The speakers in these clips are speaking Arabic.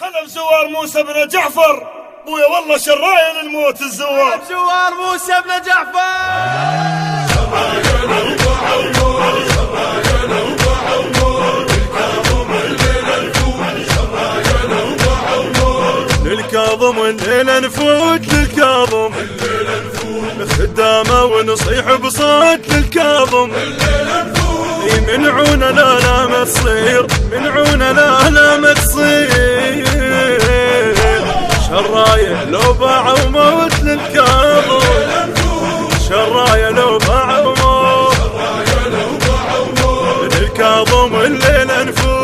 هلا بزوار موسى بن جعفر، بويا والله شراية للموت الزوار. هلا بزوار موسى بن جعفر. للكاظم الليلة نفوت للكاظم، خدامه ونصيح بصوت للكاظم. منعونا لا لا ما تصير، منعونا لا لا ما تصير. شراية لو باعوا موت للكاظم، شراية لو باعوا موت للكاظم الليلة نفوت.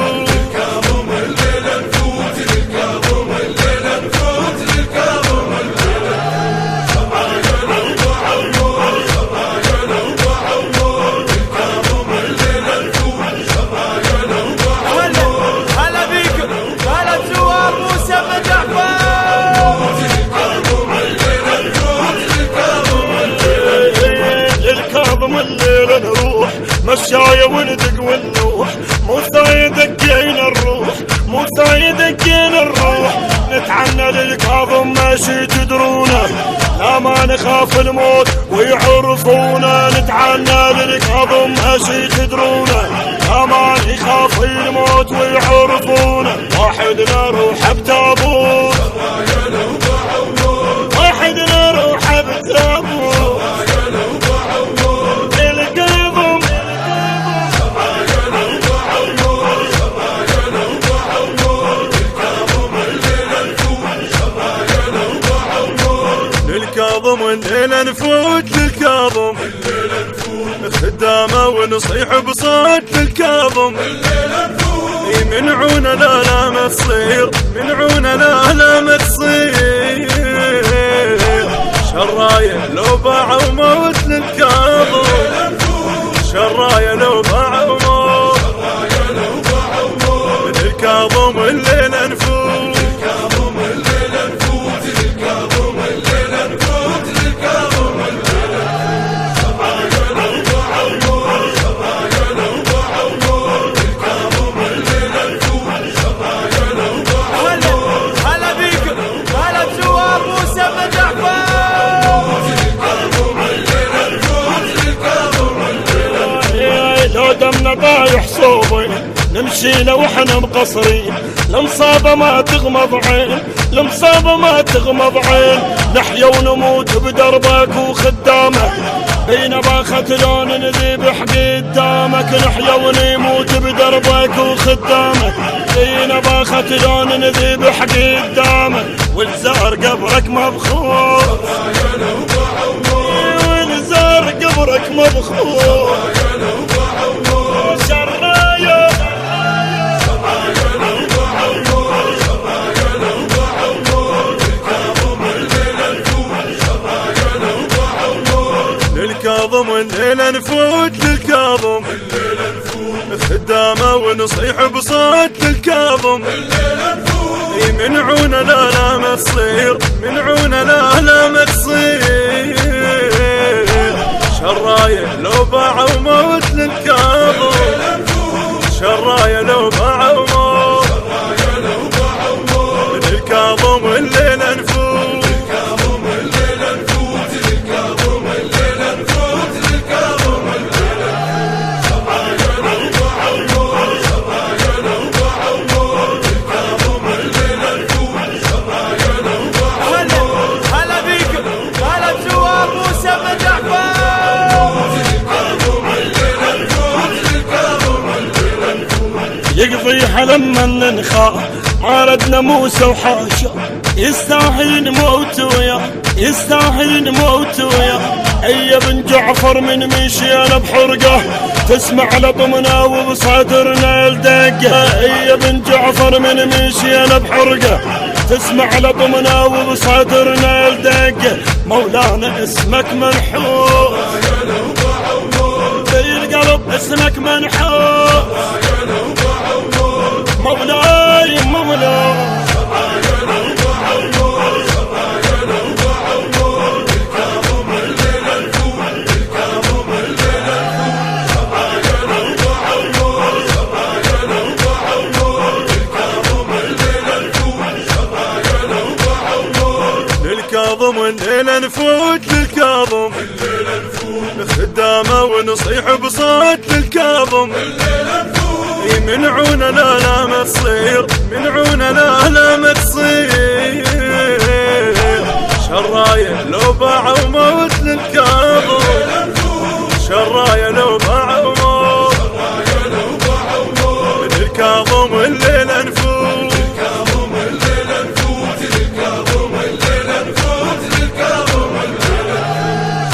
مشاية وندق ونروح، موسى يدقينا الروح، موسى يدقينا الروح. نتعنى للكاظم ماشي تدرونا، لا ما نخاف الموت ويعرفونا. نتعنى للكاظم ماشي تدرونا، لا ما نخاف الموت ويعرفونا. واحد نروح بتابوت، واحد نروح بتابوت. للكاظم الليلة نفوت للكاظم، خدامه ونصيح بصوت للكاظم. منعونا لا لا ما تصير، منعونا لا لا ما تصير. شراية لو باعوا موت للكاظم، شراية لو باعوا موت للكاظم الليلة نفوت. دمنا طايح صوبي نمشي لو احنا مقصرين، المصابة ما تغمض عين، المصابة ما تغمض عين. نحيا ونموت بدربك وخدامك، بينما ختلون نذبح قدامك. نحيا ونموت بدربك وخدامك، بينما ختلون نذبح قدامك. والزار قبرك مبخور، والزار قبرك مبخور. للكاظم الليلة نفوت للكاظم، خدامه ونصيح بصوت للكاظم. منعونا لا لا ما تصير، منعونا لا لا ما تصير. شراية لو باعوا موت للكاظم، شراية لو باعوا موت للكاظم الليلة نفوت. يقضيها لما ننخاف، عارضنا موسى وحاشا. يستاهل نموت وياه، يستاهل نموت وياه. اي بن جعفر من مشينا بحرقه، تسمع لطمنا وبصدرنا الدقه. اي بن جعفر من مشينا بحرقه، تسمع لطمنا وبصدرنا الدقه. مولانا اسمك منحوت بالقلب، اسمك منحوت. مولاي مولاي نفوت للكاظم خدامه ونصيح بصوت للكاظم يمنعوننا لا ما تصير منعوننا لا ما تصير شرايه لو باعوا موت للكاظم شرايه لو باعوا موت للكاظم الليله نفوت للكاظم الليله نفوت للكاظم الليله نفوت للكاظم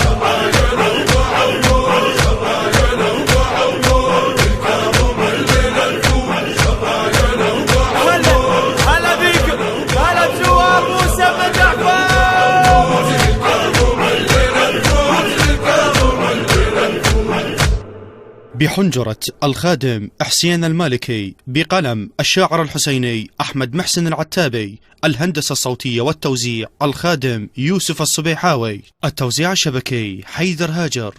شرايه لو باعوا موت شرايه لو باعوا موت للكاظم الليله نفوت شرايه لو باعوا موت هلا بيكم هلا بجوار موسى بن جعفر بحنجرة الخادم حسين المالكي، بقلم الشاعر الحسيني أحمد محسن العتابي، الهندسة الصوتية والتوزيع الخادم يوسف الصبيحاوي، التوزيع الشبكي حيدر هاجر.